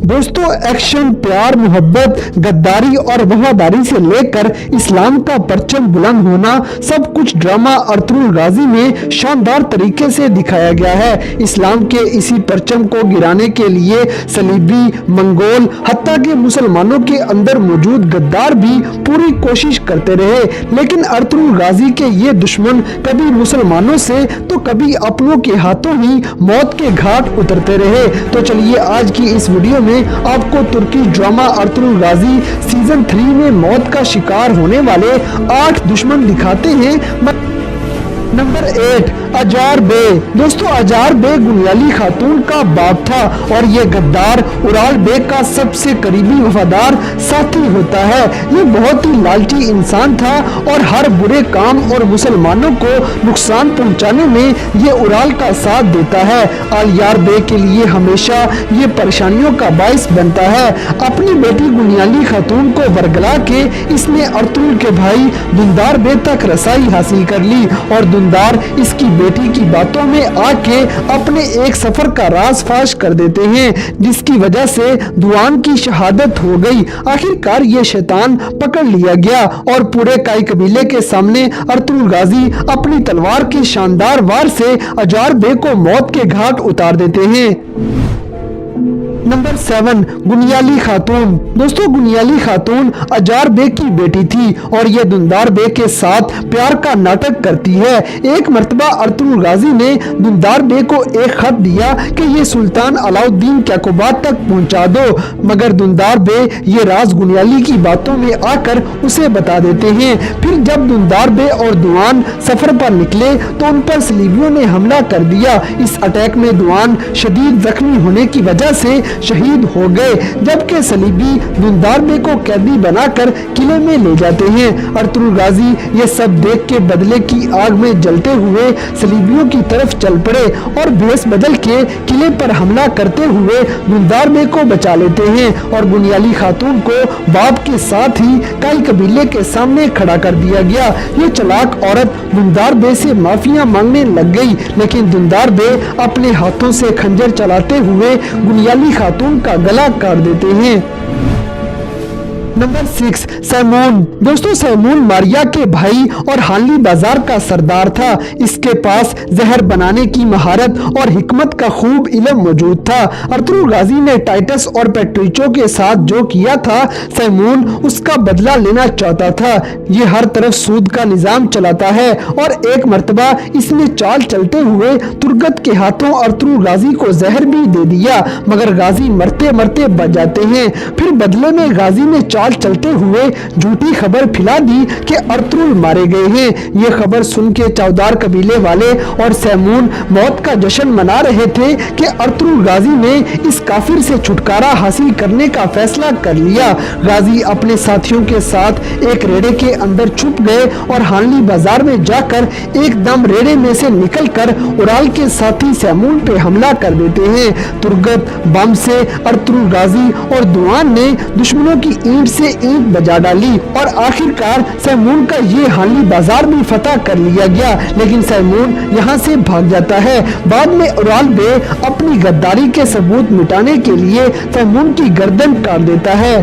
दोस्तों एक्शन, प्यार, मोहब्बत, गद्दारी और वफादारी से लेकर इस्लाम का परचम बुलंद होना सब कुछ ड्रामा अर्तुगरुल गाजी में शानदार तरीके से दिखाया गया है। इस्लाम के इसी परचम को गिराने के लिए सलीबी, मंगोल, हत्ता के मुसलमानों के अंदर मौजूद गद्दार भी पूरी कोशिश करते रहे, लेकिन अर्तुगरुल गाजी के ये दुश्मन कभी मुसलमानों से तो कभी अपनों के हाथों ही मौत के घाट उतरते रहे। तो चलिए आज की इस वीडियो में आपको तुर्की ड्रामा अर्तुगरुल गाजी सीजन 3 में मौत का शिकार होने वाले 8 दुश्मन दिखाते हैं। नंबर 8, अजार बे। दोस्तों अजार बे गुनियाली खातून का बाप था और ये गद्दार उराल बे का सबसे करीबी वफादार साथी होता है। ये बहुत ही लालची इंसान था और हर बुरे काम और मुसलमानों को नुकसान पहुंचाने में ये उराल का साथ देता है। अलियार बे के लिए हमेशा ये परेशानियों का बाइस बनता है। अपनी बेटी गुनियाली खातून को वरगला के इसने अर्तुगरुल के भाई दुंदार बे तक रसाई हासिल कर ली और दुंदार इसकी बेटी की बातों में आके अपने एक सफर का राज फाश कर देते हैं, जिसकी वजह से दुआन की शहादत हो गई। आखिरकार ये शैतान पकड़ लिया गया और पूरे काई कबीले के सामने अर्तुगरुल गाजी अपनी तलवार के शानदार वार से अजार बे को मौत के घाट उतार देते हैं। नंबर 7, गुनियाली खातून। दोस्तों गुनियाली खातून अजार बे की बेटी थी और ये दुंदार बे के साथ प्यार का नाटक करती है। एक मर्तबा अर्तुगरुल गाजी ने दुंदार बे को एक खत दिया कि ये सुल्तान अलाउद्दीन क्याकुबात तक पहुंचा दो, मगर दुंदार बे ये राज गुनियाली की बातों में आकर उसे बता देते हैं। फिर जब दुंदार बे और दुआन सफर पर निकले तो उन पर सलीबियों ने हमला कर दिया। इस अटैक में दुआन शदीद जख्मी होने की वजह से शहीद हो गए, जबकि सलीबी दुंदार बे को कैदी बनाकर किले में ले जाते हैं। अर्तुगरुल गाजी ये सब देख के बदले की आग में जलते हुए सलीबियों की तरफ चल पड़े और भेस बदल के किले पर हमला करते हुए दुंदार बे को बचा लेते हैं और गुनियाली खातून को बाप के साथ ही काई कबीले के सामने खड़ा कर दिया गया। ये चालाक औरत दुंदार बे से माफिया मांगने लग गई, लेकिन दुंदार बे अपने हाथों से खंजर चलाते हुए गुनियाली खातून का गला काट देते हैं। नंबर 6, सैमून। दोस्तों सैमून मारिया के भाई और हानली बाजार का सरदार था। इसके पास जहर बनाने की महारत और हिकमत का खूब इल्म मौजूद था। अर्तुगरुल गाजी ने टाइटस और पेट्रिचो के साथ जो किया था, सैमून उसका बदला लेना चाहता था। ये हर तरफ सूद का निजाम चलाता है और एक मर्तबा इसने चाल चलते हुए तुर्गत के हाथों अर्तुगरुल गाजी को जहर भी दे दिया, मगर गाजी मरते मरते बच जाते हैं। फिर बदले में गाजी ने चलते हुए झूठी खबर फैला दी कि अर्तुगरुल मारे गए हैं। ये खबर सुन के चौदार कबीले वाले और सैमून मौत का जश्न मना रहे थे कि अर्तुगरुल गाजी ने इस काफिर से छुटकारा हासिल करने का फैसला कर लिया। गाजी अपने साथियों के साथ एक रेड़े के अंदर छुप गए और हानली बाजार में जाकर एकदम रेड़े में से निकलकर उराल के साथी सैमून पे हमला कर देते हैं। तुर्गत, बम से अर्तुगरुल गाजी और दुआन ने दुश्मनों की ईंट से ईंट बजा डाली और आखिरकार सैमून का ये हानली बाजार भी फतह कर लिया गया, लेकिन सैमून यहाँ से भाग जाता है। बाद में उराल बे अपनी गद्दारी के सबूत मिटाने के लिए सैमून की गर्दन काट देता है।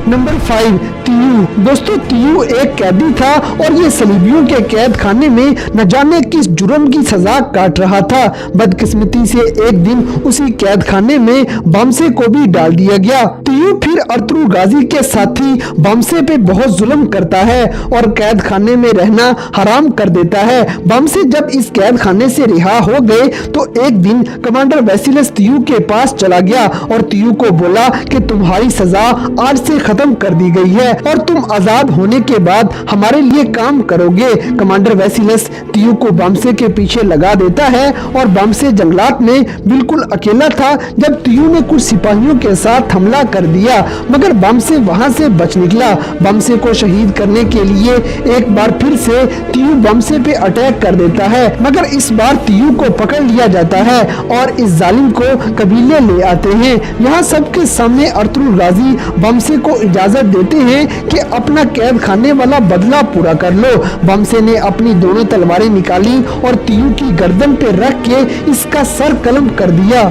नंबर 5, तियू। दोस्तों तियू एक कैदी था और ये सलीबियों के कैद खाने में न जाने किस जुर्म की सजा काट रहा था। बदकिस्मती से एक दिन उसी कैद खाने में बमसे को भी डाल दिया गया। तियू फिर अर्तुगरुल गाजी के साथी बमसे पे बहुत जुल्म करता है और कैद खाने में रहना हराम कर देता है। बमसे जब इस कैद खाने से रिहा हो गए तो एक दिन कमांडर वेसिलस तियू के पास चला गया और तियू को बोला कि तुम्हारी सजा आज से खत्म कर दी गई है और तुम आजाद होने के बाद हमारे लिए काम करोगे। कमांडर वेसिलस तियू को बमसे के पीछे लगा देता है और बमसे जंगलात में बिल्कुल अकेला था जब तियू ने कुछ सिपाहियों के साथ हमला कर दिया, मगर बमसे वहां से बच निकला। बमसे को शहीद करने के लिए एक बार फिर से तियू बमसे पे अटैक कर देता है, मगर इस बार तियू को पकड़ लिया जाता है और इस जालिम को कबीले ले आते हैं। यहाँ सबके सामने अर्तुगरुल गाजी बमसे को इजाजत देते हैं कि अपना कैद खाने वाला बदला पूरा कर लो। बमसे ने अपनी दोनों तलवारें निकाली और तियू की गर्दन पे रख के इसका सर कलम कर दिया।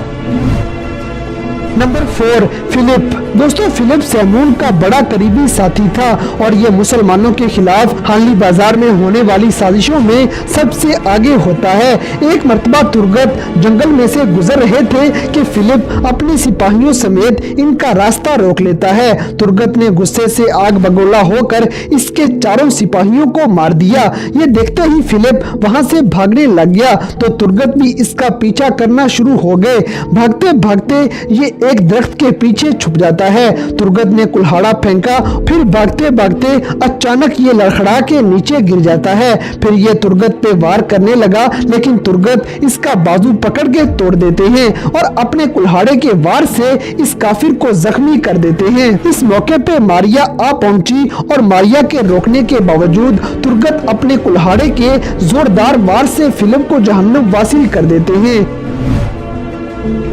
Number 4, Philip. दोस्तों, फिलिप सैमून का बड़ा करीबी साथी था और ये मुसलमानों के खिलाफ हानली बाजार में होने वाली साजिशों में सबसे आगे होता है। एक मर्तबा तुर्गत जंगल में से गुजर रहे थे कि फिलिप अपने सिपाहियों समेत इनका रास्ता रोक लेता है। तुर्गत ने गुस्से से आग बगोला होकर इसके चारों सिपाहियों को मार दिया। ये देखते ही फिलिप वहां से भागने लग गया तो तुर्गत भी इसका पीछा करना शुरू हो गए। भागते भागते ये एक दरख्त के पीछे छुप जाता है। तुर्गत ने कुल्हाड़ा फेंका, फिर भागते भागते अचानक ये लड़खड़ा के नीचे गिर जाता है। फिर ये तुर्गत पे वार करने लगा, लेकिन तुर्गत इसका बाजू पकड़ के तोड़ देते हैं और अपने कुल्हाड़े के वार से इस काफिर को जख्मी कर देते हैं। इस मौके पे मारिया आ पहुंची और मारिया के रोकने के बावजूद तुर्गत अपने कुल्हाड़े के जोरदार वार से फिलिप को जहन्नुम वासिल कर देते हैं।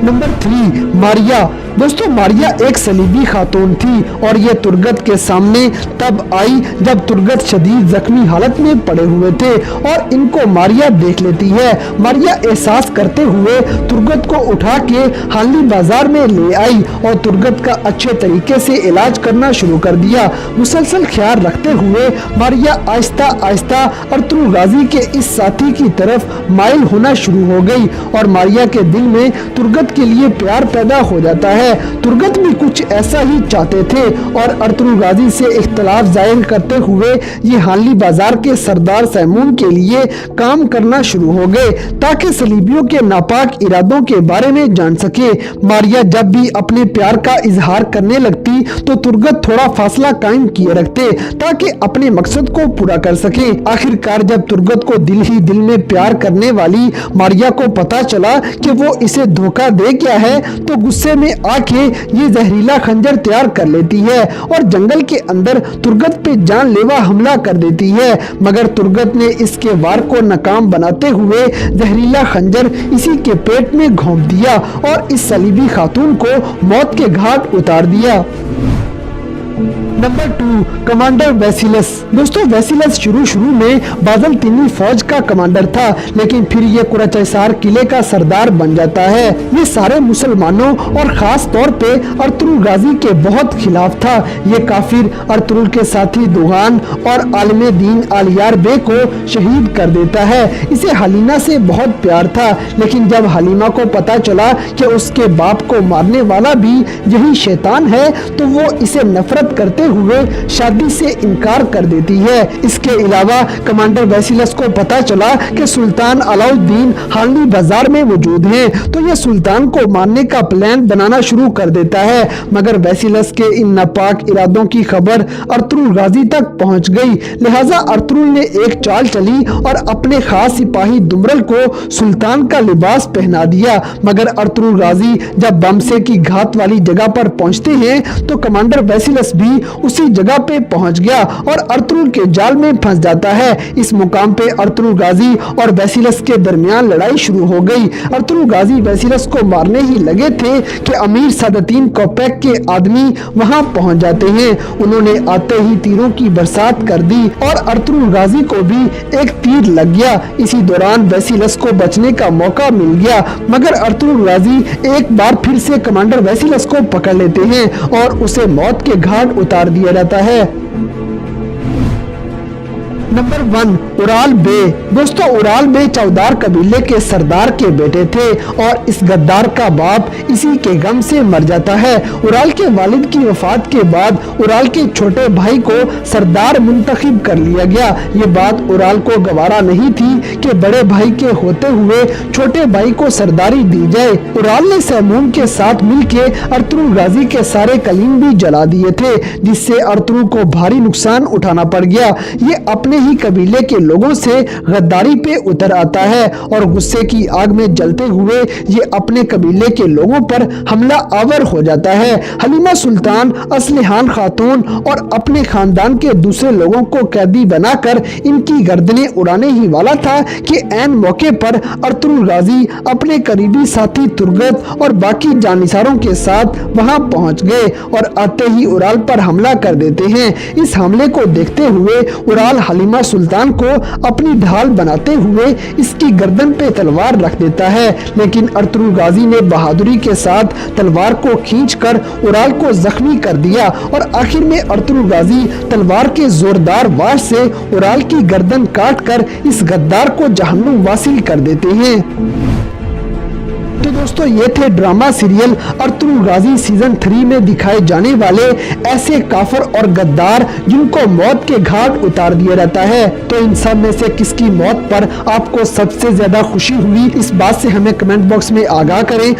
नंबर 3, मारिया। दोस्तों, मारिया एक सलीबी खातून थी और ये तुर्गत के सामने तब आई जब तुर्गत शदीद जख्मी हालत में पड़े हुए थे और इनको मारिया देख लेती है। मारिया एहसास करते हुए तुर्गत को उठा के हानली बाजार में ले आई और तुर्गत का अच्छे तरीके से इलाज करना शुरू कर दिया। मुसलसल ख्याल रखते हुए मारिया आहिस्ता आहिस्ता अर्तुगरुल गाजी के इस साथी की तरफ माइल होना शुरू हो गई और मारिया के दिल में तुर्गत के लिए प्यार पैदा हो जाता है। तुर्गत भी कुछ ऐसा ही चाहते थे और अर्तुगरुल गाजी से इख्तलाफ जाहिर करते हुए ये हानली बाजार के सरदार सैमून के लिए काम करना शुरू हो गए ताकि सलीबियों के नापाक इरादों के बारे में जान सके। मारिया जब भी अपने प्यार का इजहार करने लगती तो तुर्गत थोड़ा फासला कायम किए रखते ताकि अपने मकसद को पूरा कर सके। आखिरकार जब तुर्गत को दिल ही दिल में प्यार करने वाली मारिया को पता चला कि वो इसे धोखा दे गया है तो गुस्से में आके ये जहरीला खंजर तैयार कर लेती है और जंगल के अंदर तुर्गत पे जानलेवा हमला कर देती है। मगर तुर्गत ने इसके वार को नाकाम बनाते हुए जहरीला खंजर इसी के पेट में घोंप दिया और इस सलीबी खातून को मौत के घाट उतार दिया। Number 2, commander Vasilis. दोस्तों, वेसिलस शुरू में बाज़ंतीनी फौज का कमांडर था, लेकिन फिर ये कुरैशिसार किले का सरदार बन जाता है। ये सारे मुसलमानों और खास तौर पे अर्तुगरुल गाजी के बहुत खिलाफ था। ये काफिर अर्तुगरुल के साथी दुगान और आलिम दीन आलियार बे को शहीद कर देता है। इसे हलीमा से बहुत प्यार था, लेकिन जब हलीमा को पता चला कि उसके बाप को मारने वाला भी यही शैतान है तो वो इसे नफरत करते हुए शादी से इनकार कर देती है। इसके अलावा कमांडर वेसिलस को पता चला कि सुल्तान अलाउद्दीन हानली बाजार में मौजूद हैं, तो यह सुल्तान को मारने का प्लान बनाना शुरू कर देता है। मगर वेसिलस के इन नापाक इरादों की खबर अर्तुगरुल गाजी तक पहुंच गई, लिहाजा अर्तुगरुल ने एक चाल चली और अपने खास सिपाही दुमरल को सुल्तान का लिबास पहना दिया। मगर अर्तुगरुल गाजी जब बमसे की घात वाली जगह पर पहुंचते हैं तो कमांडर वेसिलस भी उसी जगह पे पहुंच गया और अर्तुगरुल के जाल में फंस जाता है। इस मुकाम पे अर्तुगरुल गाजी और वेसिलस के दरमियान लड़ाई शुरू हो गई। अर्तुगरुल गाजी वेसिलस को मारने ही लगे थे कि अमीर सादतीन कोपैक के आदमी वहां पहुंच जाते हैं। उन्होंने आते ही तीरों की बरसात कर दी और अर्तुगरुल गाजी को भी एक तीर लग गया। इसी दौरान वेसिलस को बचने का मौका मिल गया, मगर अर्तुगरुल गाजी एक बार फिर से कमांडर वेसिलस को पकड़ लेते हैं और उसे मौत के घाट उतार दिया जाता है। नंबर 1, उराल बे। दोस्तों, उराल बे चौदार कबीले के सरदार के बेटे थे और इस गद्दार का बाप इसी के गम से मर जाता है। उराल के वालिद की वफात के बाद उराल के छोटे भाई को सरदार मुंतखब कर लिया गया। ये बात उराल को गवारा नहीं थी कि बड़े भाई के होते हुए छोटे भाई को सरदारी दी जाए। उराल ने सैमून के साथ मिलके अर्तुगरुल गाजी के सारे कलीम भी जला दिए थे, जिससे अर्तुगरुल को भारी नुकसान उठाना पड़ गया। ये अपने ही कबीले के लोगों से गद्दारी पे उतर आता है और गुस्से की आग में जलते हुए ये अपने कबीले के लोगों पर हमला आवर हो जाता है। हलीमा सुल्तान, असलिहान खातून और अपने खानदान के दूसरे लोगों को कैदी बनाकर इनकी गर्दनें उड़ाने ही वाला था कि ऐन मौके पर अर्तुगरुल गाजी अपने करीबी साथी तुर्गत और बाकी जानिसारों के साथ वहां पहुंच गए और आते ही उराल पर हमला कर देते हैं। इस हमले को देखते हुए उराल हलीमा फातिमा सुल्तान को अपनी ढाल बनाते हुए इसकी गर्दन पे तलवार रख देता है, लेकिन अर्तुगरुल गाजी ने बहादुरी के साथ तलवार को खींचकर उराल को जख्मी कर दिया और आखिर में अर्तुगरुल गाजी तलवार के जोरदार वार से उराल की गर्दन काटकर इस गद्दार को जहन्नुम वासिल कर देते हैं। तो दोस्तों ये थे ड्रामा सीरियल अर्तुगरुल गाजी सीजन 3 में दिखाए जाने वाले ऐसे काफर और गद्दार जिनको मौत के घाट उतार दिया जाता है। तो इन सब में से किसकी मौत पर आपको सबसे ज्यादा खुशी हुई, इस बात से हमें कमेंट बॉक्स में आगाह करें।